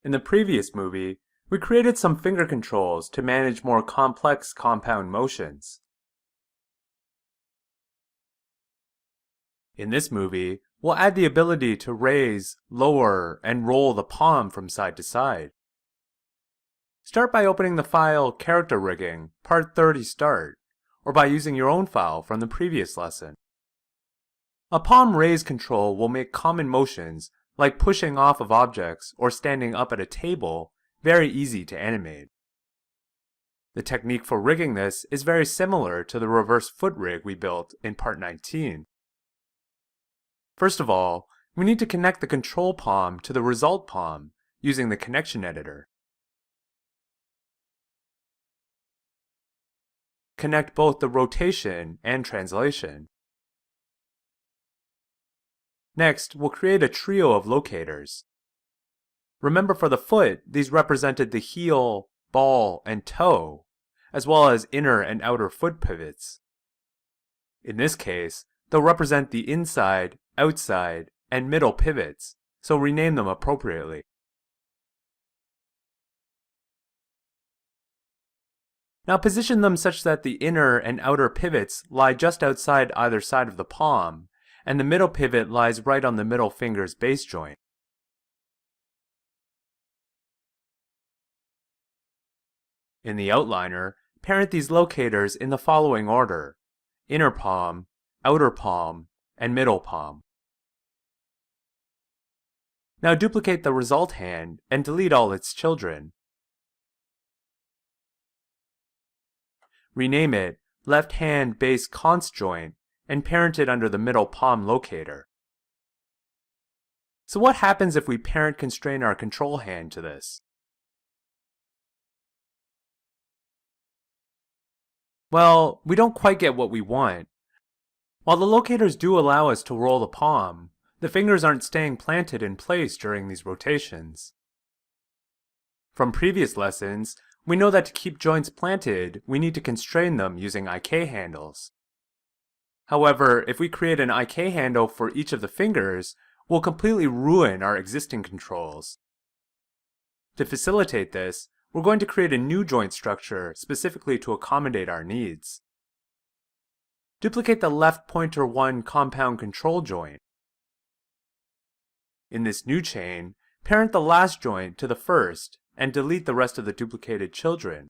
In the previous movie, we created some finger controls to manage more complex compound motions. In this movie, we'll add the ability to raise, lower, and roll the palm from side to side. Start by opening the file Character Rigging, Part 30 Start, or by using your own file from the previous lesson. A palm raise control will make common motions, like pushing off of objects or standing up at a table, very easy to animate. The technique for rigging this is very similar to the reverse foot rig we built in Part 19. First of all, we need to connect the control palm to the result palm using the connection editor. Connect both the rotation and translation. Next, we'll create a trio of locators. Remember, for the foot, these represented the heel, ball, and toe, as well as inner and outer foot pivots. In this case, they'll represent the inside, outside, and middle pivots, so rename them appropriately. Now position them such that the inner and outer pivots lie just outside either side of the palm, and the middle pivot lies right on the middle finger's base joint. In the outliner, parent these locators in the following order: inner palm, outer palm, and middle palm. Now duplicate the result hand and delete all its children. Rename it left hand base const joint and parent it under the middle palm locator. So what happens if we parent constrain our control hand to this? Well, we don't quite get what we want. While the locators do allow us to roll the palm, the fingers aren't staying planted in place during these rotations. From previous lessons, we know that to keep joints planted, we need to constrain them using IK handles. However, if we create an IK handle for each of the fingers, we'll completely ruin our existing controls. To facilitate this, we're going to create a new joint structure specifically to accommodate our needs. Duplicate the left pointer 1 compound control joint. In this new chain, parent the last joint to the first and delete the rest of the duplicated children.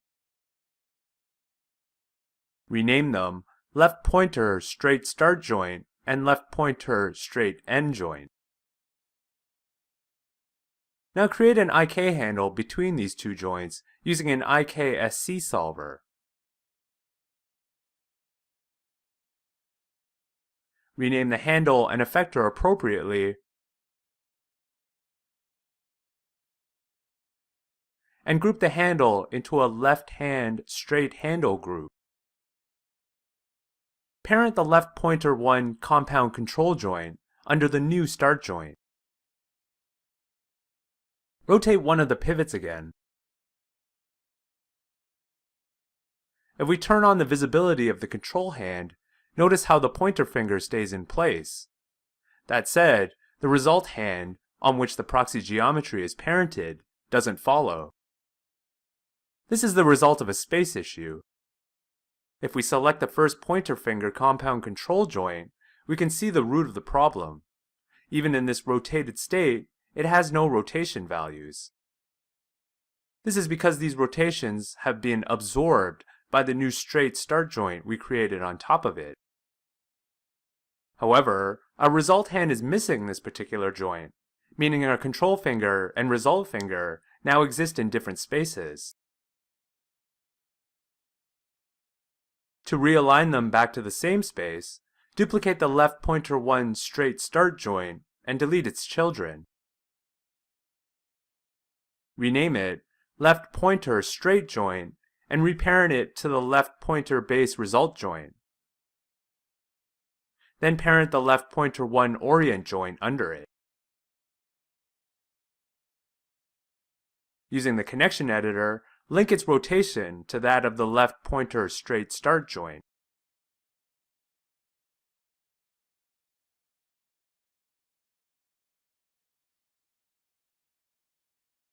Rename them left pointer straight start joint and left pointer straight end joint. Now create an IK handle between these two joints using an IKSC solver. Rename the handle and effector appropriately, and group the handle into a left hand straight handle group. Parent the left pointer 1 compound control joint under the new start joint. Rotate one of the pivots again. If we turn on the visibility of the control hand, notice how the pointer finger stays in place. That said, the result hand, on which the proxy geometry is parented, doesn't follow. This is the result of a space issue. If we select the first pointer finger compound control joint, we can see the root of the problem. Even in this rotated state, it has no rotation values. This is because these rotations have been absorbed by the new straight start joint we created on top of it. However, our result hand is missing this particular joint, meaning our control finger and result finger now exist in different spaces. To realign them back to the same space, duplicate the left pointer 1 straight start joint and delete its children. Rename it left pointer straight joint and reparent it to the left pointer base result joint. Then parent the left pointer 1 orient joint under it. Using the connection editor, link its rotation to that of the left pointer straight start joint.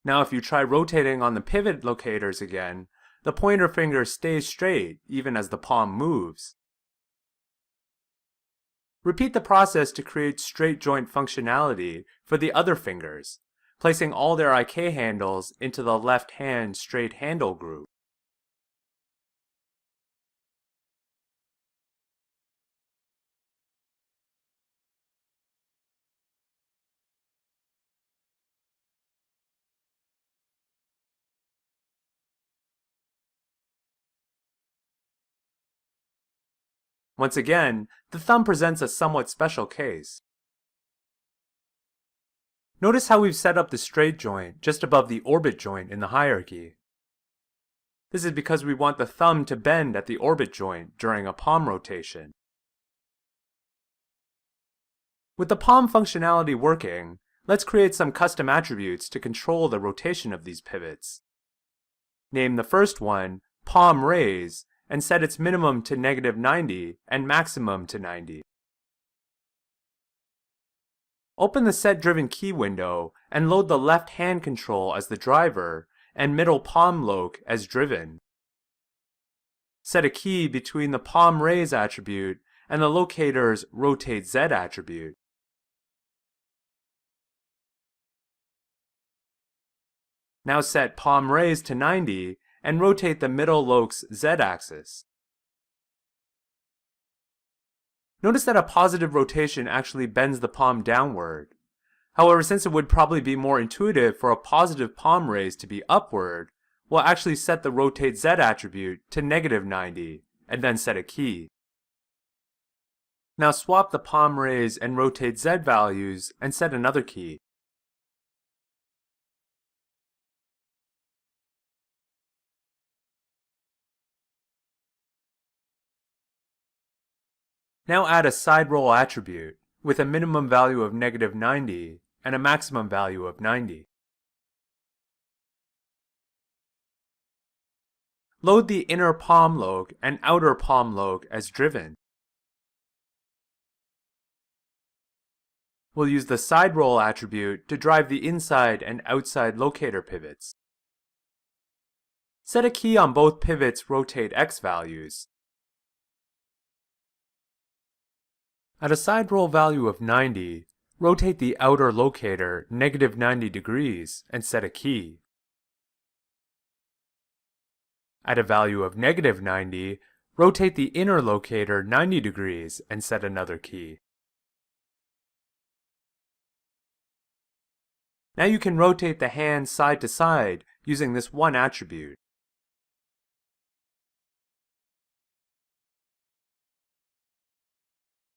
Now if you try rotating on the pivot locators again, the pointer finger stays straight even as the palm moves. Repeat the process to create straight joint functionality for the other fingers, placing all their IK handles into the left hand straight handle group. Once again, the thumb presents a somewhat special case. Notice how we've set up the straight joint just above the orbit joint in the hierarchy. This is because we want the thumb to bend at the orbit joint during a palm rotation. With the palm functionality working, let's create some custom attributes to control the rotation of these pivots. Name the first one Palm Raise and set its minimum to -90 and maximum to 90. Open the set-driven key window and load the left hand control as the driver and middle palm loc as driven. Set a key between the Palm Raise attribute and the locator's Rotate Z attribute. Now set Palm Raise to 90 and rotate the middle loc's Z-axis. Notice that a positive rotation actually bends the palm downward. However, since it would probably be more intuitive for a positive palm raise to be upward, we'll actually set the Rotate Z attribute to -90 and then set a key. Now swap the Palm Raise and Rotate Z values and set another key. Now add a side roll attribute with a minimum value of -90 and a maximum value of 90. Load the inner palm loc and outer palm loc as driven. We'll use the side roll attribute to drive the inside and outside locator pivots. Set a key on both pivots' rotate X values. At a side roll value of 90, rotate the outer locator -90 degrees and set a key. At a value of -90, rotate the inner locator 90 degrees and set another key. Now you can rotate the hand side to side using this one attribute.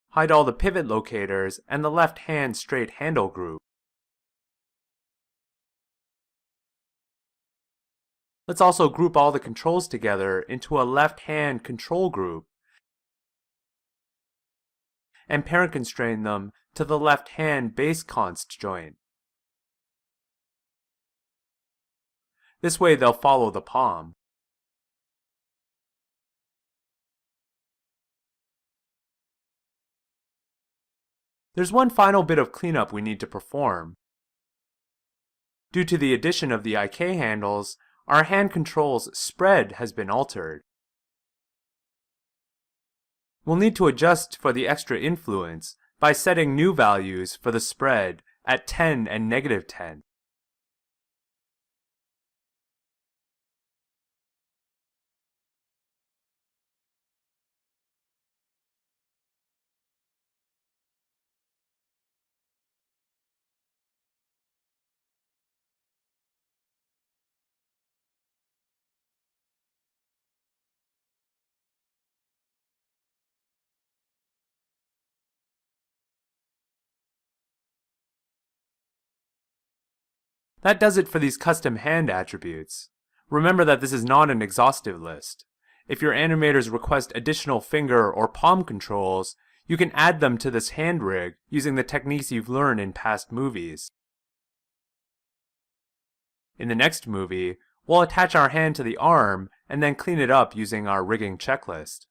Hide all the pivot locators and the left hand straight handle group. Let's also group all the controls together into a left hand control group and parent constrain them to the left hand base const joint. This way they'll follow the palm. There's one final bit of cleanup we need to perform. Due to the addition of the IK handles, our hand control's spread has been altered. We'll need to adjust for the extra influence by setting new values for the spread at 10 and -10. That does it for these custom hand attributes. Remember that this is not an exhaustive list. If your animators request additional finger or palm controls, you can add them to this hand rig using the techniques you've learned in past movies. In the next movie, we'll attach our hand to the arm and then clean it up using our rigging checklist.